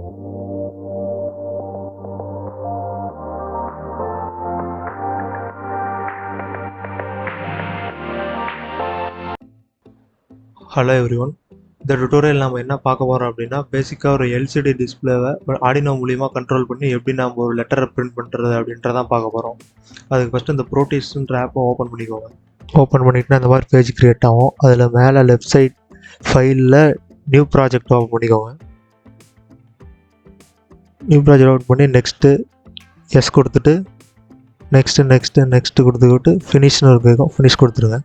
Hello everyone, இந்த tutorial நம்ம என்ன பார்க்க போகிறோம் அப்படின்னா, பேசிக்காக ஒரு எல்சிடி டிஸ்பிளேவை ஆர்டினோ மூலிமா கண்ட்ரோல் பண்ணி எப்படி நம்ம ஒரு லெட்டரை பிரிண்ட் பண்ணுறது அப்படின்றதான் பார்க்க போகிறோம். அதுக்கு ஃபஸ்ட்டு இந்த ப்ரோட்டீஸ்ன்ற ஆப்பை ஓப்பன் பண்ணிக்கோங்க. ஓப்பன் பண்ணிட்டுனா இந்த மாதிரி பேஜ் க்ரியேட் ஆகும். அதில் மேலே லெஃப்ட் சைட் ஃபைலில் நியூ ப்ராஜெக்ட் ஓப்பன் பண்ணிக்கோங்க. நியூ ப்ராஜெக்ட் ஓப்பன் பண்ணி நெக்ஸ்ட்டு எஸ் கொடுத்துட்டு நெக்ஸ்ட்டு கொடுத்துக்கிட்டு ஃபினிஷ்னு இருக்கும், ஃபினிஷ் கொடுத்துருங்க.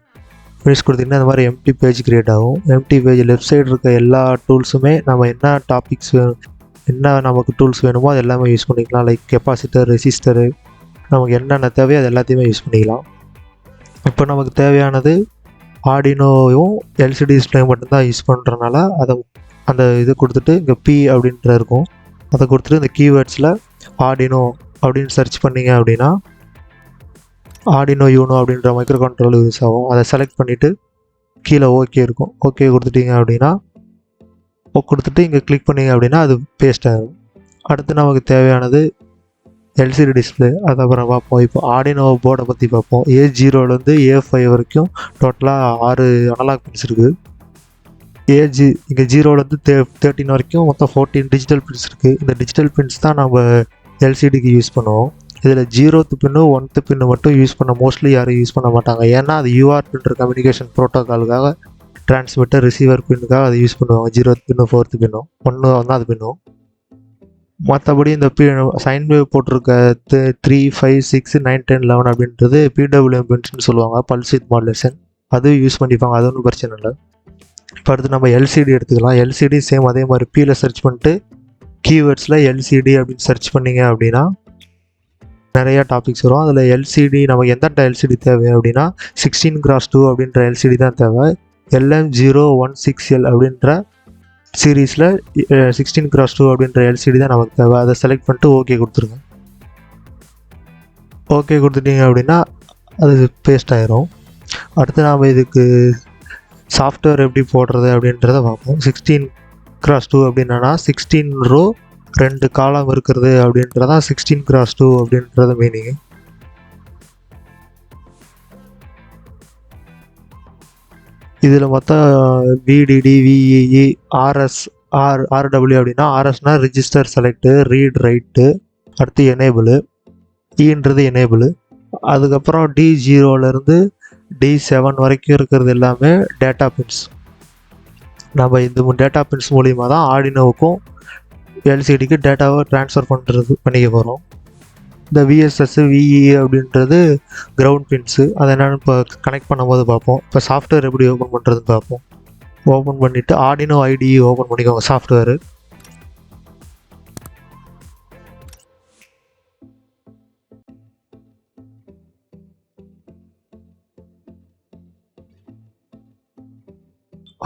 ஃபினிஷ் கொடுத்தீங்கன்னா இந்த மாதிரி எம்டி பேஜ் க்ரியேட் ஆகும். எம்டி பேஜ் லெஃப்ட் சைடு இருக்க எல்லா டூல்ஸுமே நம்ம என்ன டாபிக்ஸ் வேணும், என்ன நமக்கு டூல்ஸ் வேணுமோ அது எல்லாமே யூஸ் பண்ணிக்கலாம். லைக் கெப்பாசிட்டர், ரெசிஸ்டரு, நமக்கு என்னென்ன தேவையோ அது எல்லாத்தையுமே யூஸ் பண்ணிக்கலாம். இப்போ நமக்கு தேவையானது ஆர்டினோவும் எல்சிடி டிஸ்பிளே மட்டும்தான் யூஸ் பண்ணுறனால அந்த இது கொடுத்துட்டு இங்கே பி அப்படின்ற இருக்கும், அதை கொடுத்துட்டு இந்த கீவேர்ட்ஸில் ஆர்டினோ அப்படின்னு சர்ச் பண்ணிங்க அப்படின்னா ஆர்டினோ யூனோ அப்படின்ற மைக்ரோ கண்ட்ரோல் யூஸ் ஆகும். அதை செலக்ட் பண்ணிவிட்டு கீழே ஓகே இருக்கும், ஓகே கொடுத்துட்டிங்க அப்படின்னா கொடுத்துட்டு இங்கே கிளிக் பண்ணிங்க அப்படின்னா அது பேஸ்ட் ஆகும். அடுத்து நமக்கு தேவையானது எல்சிடி டிஸ்பிளே, அது அப்புறம் பார்ப்போம். இப்போ ஆர்டினோ போர்டை பற்றி பார்ப்போம். A0லேருந்து A5 வரைக்கும் டோட்டலாக 6 அனலாக் பின்ஸ் இருக்குது. இங்கே 0லேருந்து 13 வரைக்கும் மொத்தம் 14 டிஜிட்டல் பின்ஸ் இருக்குது. இந்த டிஜிட்டல் பின்ஸ் தான் நம்ம எல்சிடிக்கு யூஸ் பண்ணுவோம். இதில் 0th பின்னு 1th பின்னு மட்டும் யூஸ் மோஸ்ட்லி யாரும் யூஸ் பண்ண மாட்டாங்க. ஏன்னா அது UARTன்ற கம்யூனிகேஷன் ப்ரோட்டோக்காலுக்காக, டிரான்ஸ்மிட்டர் ரிசீவர் பின்னுக்காக அதை யூஸ் பண்ணுவாங்க. 0th பின்னும் 4th பின்னும் 1 தான் அது பின்னும். மற்றபடி இந்த சைன் வேவ் போட்டிருக்க 3, 5, 6, 9, 10, 11 அப்படின்றது PWM பின்ஸ்னு சொல்லுவாங்க, பல்ஸ் வித் மாடுலேஷன். அது யூஸ் பண்ணிப்பாங்க, அது ஒன்றும் பிரச்சனை இல்லை. இப்போ அடுத்து நம்ம எல்சிடி எடுத்துக்கலாம். எல்சிடி சேம் அதே மாதிரி Pல சர்ச் பண்ணிட்டு கீவேர்ட்ஸில் எல்சிடி அப்படின்னு சர்ச் பண்ணிங்க அப்படின்னா நிறையா டாபிக்ஸ் வரும். அதில் எல்சிடி நமக்கு எந்த எல்சிடி தேவை அப்படின்னா 16x2 அப்படின்ற எல்சிடி தான் தேவை. LM016L அப்படின்ற சீரீஸில் 16x2 அப்படின்ற எல்சிடி தான் நமக்கு தேவை. அதை செலக்ட் பண்ணிட்டு ஓகே கொடுத்துருங்க. ஓகே கொடுத்துட்டீங்க அப்படின்னா அது பேஸ்ட் ஆயிரும். அடுத்து நாம் இதுக்கு சாஃப்ட்வேர் எப்படி போடுறது அப்படின்றத பார்ப்போம். 16x2 அப்படின்னா 16 ரோ 2 காலம் இருக்கிறது அப்படின்றதான் 16x2 அப்படின்றது மீனிங். இதில் மொத்தம் VDD, VEE, RS, RW அப்படின்னா RSனா ரிஜிஸ்டர் செலக்டு, ரீட் ரைட்டு, அடுத்து எனேபிள், ஈன்றது எனேபிள். அதுக்கப்புறம் D0லேருந்து D7 வரைக்கும் இருக்கிறது எல்லாமே டேட்டா பின்ஸ். நம்ம இந்த டேட்டா பின்ஸ் மூலிமா தான் ஆர்டினோவுக்கும் எல்சிடிக்கு டேட்டாவை ட்ரான்ஸ்ஃபர் பண்ணிக்க போகிறோம். இந்த VSS, VE அப்படின்றது கிரவுண்ட் பின்ஸு. அதை என்னென்னு இப்போ கனெக்ட் பண்ணும்போது பார்ப்போம். இப்போ சாஃப்ட்வேர் எப்படி ஓப்பன் பண்ணுறதுன்னு பார்ப்போம். ஓப்பன் பண்ணிவிட்டு ஆர்டினோ IDE ஓப்பன் பண்ணிக்கோங்க. சாஃப்ட்வேரு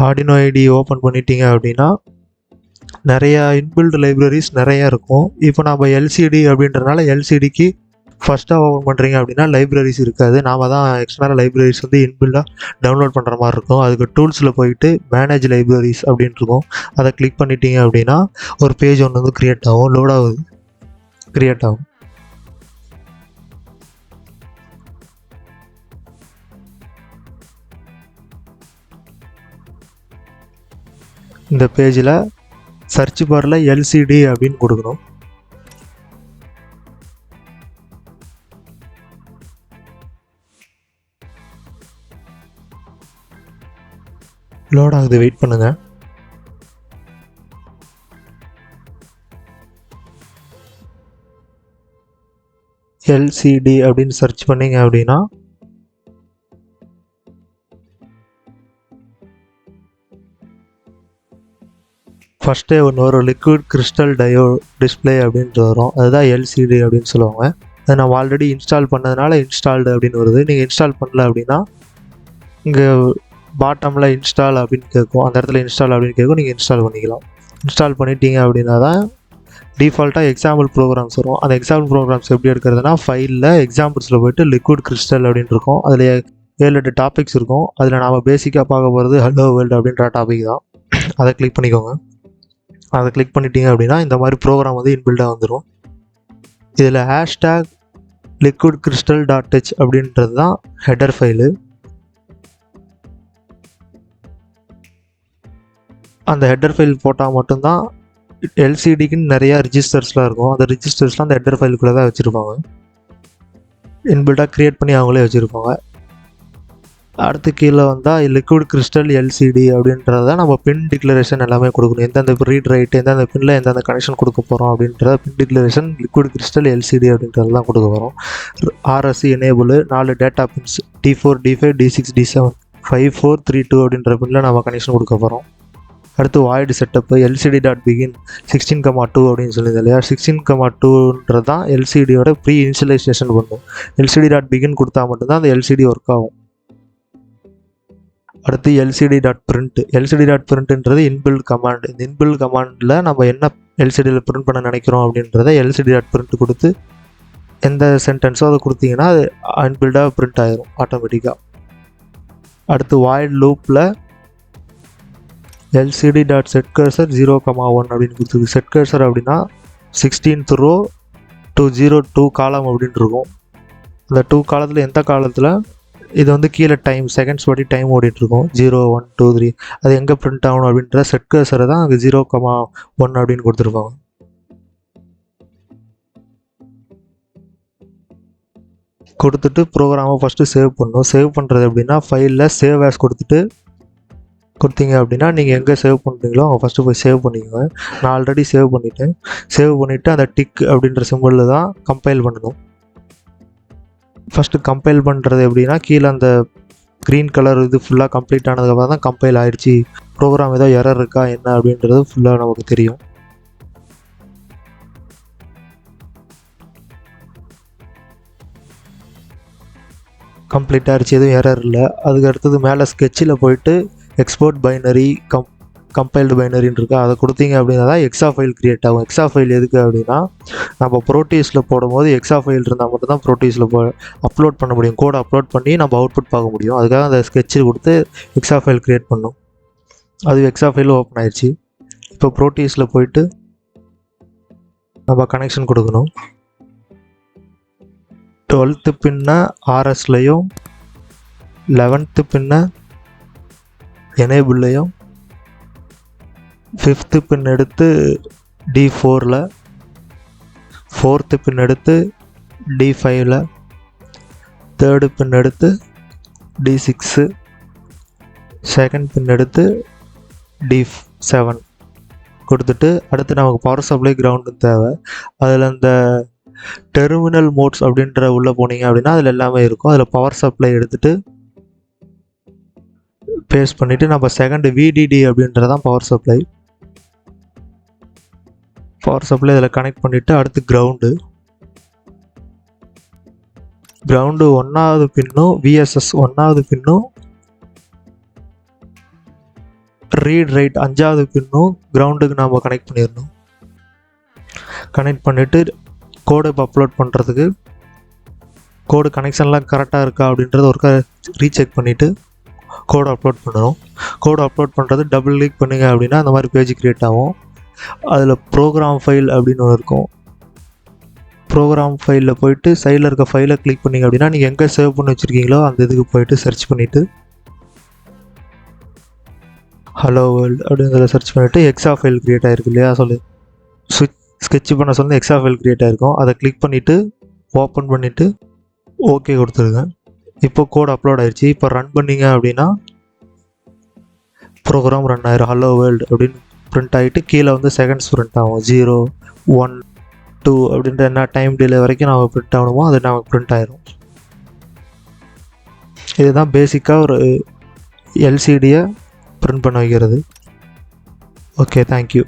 ஆர்டினோ IDE ஓப்பன் பண்ணிட்டீங்க அப்படின்னா நிறையா இன்பில்ட் லைப்ரரிஸ் நிறையா இருக்கும். இப்போ நம்ம எல்சிடி அப்படின்றனால எல்சிடிக்கு ஃபஸ்ட்டாக ஓப்பன் பண்ணுறீங்க அப்படின்னா லைப்ரரிஸ் இருக்காது. நாம் தான் எக்ஸ்டர்னல் லைப்ரரிஸ் இன்பில்டாக டவுன்லோட் பண்ணுற மாதிரி இருக்கும். அதுக்கு டூல்ஸில் போயிட்டு மேனேஜ் லைப்ரரிஸ் அப்படின்னு இருக்கும், அதை கிளிக் பண்ணிட்டீங்க அப்படின்னா ஒரு பேஜ் ஒன்று க்ரியேட் ஆகும், லோட் ஆகுது, க்ரியேட் ஆகும். இந்த பேஜில் சர்ச் பாரில் எல்சிடி அப்படின்னு கொடுக்கணும். லோட் ஆகுது, வெயிட் பண்ணுங்க. எல்சிடி அப்படின்னு சர்ச் பண்ணிங்க அப்படின்னா ஃபஸ்ட்டே ஒரு லிக்விட் கிறிஸ்டல் டயோ டிஸ்பிளே அப்படின்ட்டு வரும், அதுதான் எல்சிடி அப்படின்னு சொல்லுவாங்க. அதை நம்ம ஆல்ரெடி இன்ஸ்டால் பண்ணதுனால இன்ஸ்டால்டு அப்படின்னு வருது. நீங்கள் இன்ஸ்டால் பண்ணல அப்படின்னா இங்கே பாட்டமில் இன்ஸ்டால் அப்படின்னு கேட்கும், அந்த இடத்துல இன்ஸ்டால் அப்படின்னு கேட்கும், நீங்கள் இன்ஸ்டால் பண்ணிக்கலாம். இன்ஸ்டால் பண்ணிட்டீங்க அப்படின்னா தான் டிஃபால்ட்டாக எக்ஸாம்பிள் ப்ரோக்ராம்ஸ் வரும். அந்த எக்ஸாம்பிள் ப்ரோக்ராம்ஸ் எப்படி எடுக்கிறதுனா ஃபைலில் எக்ஸாம்பிள்ஸில் போய்ட்டு லிக்விட் கிறிஸ்டல் அப்படின்னு இருக்கும். அதில் 7-8 டாபிக்ஸ் இருக்கும். அதில் நாம் பேசிக்காக பார்க்க போகிறது ஹலோ வேர்ல்டு அப்படின்ற டாபிக் தான். அதை கிளிக் பண்ணிக்கோங்க. அதை கிளிக் பண்ணிட்டீங்க அப்படின்னா இந்த மாதிரி ப்ரோக்ராம் வந்து இன்பில்டாக வந்துடும். இதில் ஹேஷ்டேக் liquid crystal.h அப்படின்றது தான் ஹெடர் ஃபைலு. அந்த ஹெடர் ஃபைல் போட்டால் மட்டும்தான் எல்சிடிக்குன்னு நிறையா ரிஜிஸ்டர்ஸ்லாம் இருக்கும். அந்த ரிஜிஸ்டர்ஸ்லாம் அந்த ஹெடர் ஃபைலுக்குள்ளே தான் வச்சுருப்பாங்க, இன்பில்டாக க்ரியேட் பண்ணி அவங்களே வச்சுருப்பாங்க. அடுத்து கீழே வந்தால் லிக்விட் கிறிஸ்டல் எல்சிடி அப்படின்றத நம்ம பின் டிக்ளரேஷன் எல்லாமே கொடுக்கணும். எந்தெந்த ரீட் ரைட்டு, எந்தெந்த பின்னில் எந்தெந்த கனெக்ஷன் கொடுக்க போகிறோம் அப்படின்றத பின் டிக்ளரேஷன் லிக்விட் கிறிஸ்டல் எல்சிடி அப்படின்றது தான் கொடுக்க போகிறோம். RSC enable 4 data pins D4 D5 D6 D7 5 4 3 2 அப்படின்ற பின்னில் நம்ம கனெக்ஷன் கொடுக்க போகிறோம். அடுத்து வாய்டு செட்டப்பு LCD.begin 16,2 அப்படின்னு சொல்லியிருந்தது இல்லையா, 16,2ன்றது தான் எல்சிடியோட ப்ரீ இனிஷியலைசேஷன் பண்ணும். LCD.begin கொடுத்தா மட்டும்தான் அந்த எல்சிடி ஒர்க் ஆகும். அடுத்து LCD.print. LCD.printன்றது இன்பில்ட் கமாண்ட். இந்த இன்பில்ட் கமாண்டில் நம்ம என்ன எல்சிடியில் பிரிண்ட் பண்ண நினைக்கிறோம் அப்படின்றத LCD.print கொடுத்து எந்த சென்டென்ஸோ அதை கொடுத்தீங்கன்னா அது இன்பில்டாக பிரிண்ட் ஆயிரும் ஆட்டோமேட்டிக்காக. அடுத்து வாய்ட் லூப்பில் LCD.setCursor 0,1 அப்படின்னு கொடுத்துருக்கு. setCursor அப்படின்னா 16th row to 02 காலம் அப்படின்னு இருக்கும். அந்த 2 காலத்தில் எந்த காலத்தில் இது வந்து கீழே டைம் செகண்ட்ஸ் படி டைம் ஓடிட்டுருக்கும் 0 1 2 3 அது எங்கே பிரிண்ட் ஆகணும் அப்படின்ற setCursor தான் அங்கே 0,1 அப்படின்னு கொடுத்துருப்பாங்க. கொடுத்துட்டு ப்ரோக்ராமை ஃபஸ்ட்டு சேவ் பண்ணணும். சேவ் பண்ணுறது அப்படின்னா ஃபைலில் சேவ் ஆஸ் கொடுத்தீங்க அப்படின்னா நீங்கள் எங்கே சேவ் பண்ணுறீங்களோ அவங்க ஃபஸ்ட்டு போய் சேவ் பண்ணிக்கோங்க. நான் ஆல்ரெடி சேவ் பண்ணிவிட்டேன். சேவ் பண்ணிவிட்டு அந்த டிக் அப்படின்ற சிம்பிளில் தான் கம்பைல் பண்ணணும். ஃபஸ்ட்டு கம்பைல் பண்ணுறது எப்படின்னா கீழே அந்த க்ரீன் கலர் இது ஃபுல்லாக கம்ப்ளீட் ஆனதுக்கப்புறம் தான் கம்பைல் ஆகிடுச்சு, ப்ரோக்ராம் ஏதோ எரர் இருக்கா என்ன அப்படின்றது ஃபுல்லாக நமக்கு தெரியும். கம்ப்ளீட் ஆகிடுச்சு, எதுவும் எரர் இல்லை. அதுக்கு அடுத்தது மேலே ஸ்கெட்சில் போயிட்டு எக்ஸ்போர்ட் பைனரி கம்பைல்டு பைனரின்னு இருக்குது, அதை கொடுத்தீங்க அப்படின்னா தான் எக்ஸா ஃபைல் க்ரியேட் ஆகும். எக்ஸா ஃபைல் எதுக்கு அப்படின்னா நம்ம ப்ரோட்டீஸில் போடும்போது எக்ஸா ஃபைல் இருந்தால் மட்டும் தான் ப்ரோட்டீஸில் அப்லோட் பண்ண முடியும், கோடை அப்லோட் பண்ணி நம்ம அவுட்புட் பார்க்க முடியும். அதுக்காக அந்த ஸ்கெட்சில் கொடுத்து எக்ஸா ஃபைல் க்ரியேட் பண்ணோம். அது எக்ஸா ஃபைல் ஓப்பன் ஆயிடுச்சு. இப்போ ப்ரோட்டீஸில் போயிட்டு நம்ம கனெக்ஷன் கொடுக்கணும். 12th பின்னை RSலையும் 11th பின்னை எனேபிள்லையும் 5th பின் எடுத்து D4ல் 4th பின் எடுத்து D5ல் 3rd பின் எடுத்து D6 2nd பின் எடுத்து D7 கொடுத்துட்டு அடுத்து நமக்கு பவர் சப்ளை கிரவுண்டு தேவை. அதில் அந்த டெர்மினல் மோட்ஸ் அப்படின்ற உள்ளே போனீங்க அப்படின்னா அதில் எல்லாமே இருக்கும். அதில் பவர் சப்ளை எடுத்துகிட்டு பேஸ்ட் பண்ணிவிட்டு நம்ம செகண்ட் VDD அப்படின்றதான் பவர் சப்ளை இதில் கனெக்ட் பண்ணிவிட்டு அடுத்து கிரவுண்டு 1வது பின்னும் VSS 1வது பின்னும் ரீட் ரைட் 5வது பின்னும் கிரவுண்டுக்கு நாம் கனெக்ட் பண்ணிடணும். கனெக்ட் பண்ணிவிட்டு கோடை இப்போ அப்லோட் பண்ணுறதுக்கு கோடு கனெக்ஷன்லாம் கரெக்டாக இருக்கா அப்படின்றத ஒருக்கா ரீசெக் பண்ணிவிட்டு கோடை அப்லோட் பண்ணணும். கோடை அப்லோட் பண்ணுறது டபுள் கிளிக் பண்ணிங்க அப்படின்னா அந்த மாதிரி பேஜ் க்ரியேட் ஆகும். அதில் ப்ரோக்ராம் ஃபைல் அப்படின்னு ஒன்று இருக்கும். ப்ரோக்ராம் ஃபைலில் போயிட்டு சைடில் இருக்க ஃபைலை கிளிக் பண்ணிங்க அப்படின்னா நீங்கள் எங்கே சேவ் பண்ணி வச்சுருக்கீங்களோ அந்த இதுக்கு போயிட்டு சர்ச் பண்ணிவிட்டு ஹலோ வேர்ல்டு அப்படின்றத சர்ச் பண்ணிவிட்டு எக்ஸா ஃபைல் க்ரியேட் ஆகிருக்கு இல்லையா, ஸ்கெட்ச் பண்ண சொல்லி எக்ஸா ஃபைல் க்ரியேட் ஆகிருக்கும். அதை கிளிக் பண்ணிவிட்டு ஓப்பன் பண்ணிவிட்டு ஓகே கொடுத்துருங்க. இப்போ கோட் அப்லோட் ஆயிடுச்சு. இப்போ ரன் பண்ணிங்க அப்படின்னா ப்ரோக்ராம் ரன் ஆயிரும். ஹலோ வேர்ல்டு அப்படின்னு பிரிண்ட் ஆகிட்டு கீழே வந்து செகண்ட்ஸ் பிரிண்ட் ஆகும் 0 1 2 அப்படின்ற என்ன டைம் டிலே வரைக்கும் நம்ம பிரிண்ட் ஆகணுமோ அது நமக்கு பிரிண்ட் ஆயிரும். இதுதான் பேசிக்காக ஒரு எல்சிடியை பிரிண்ட் பண்ண வைக்கிறது. Okay, thank you.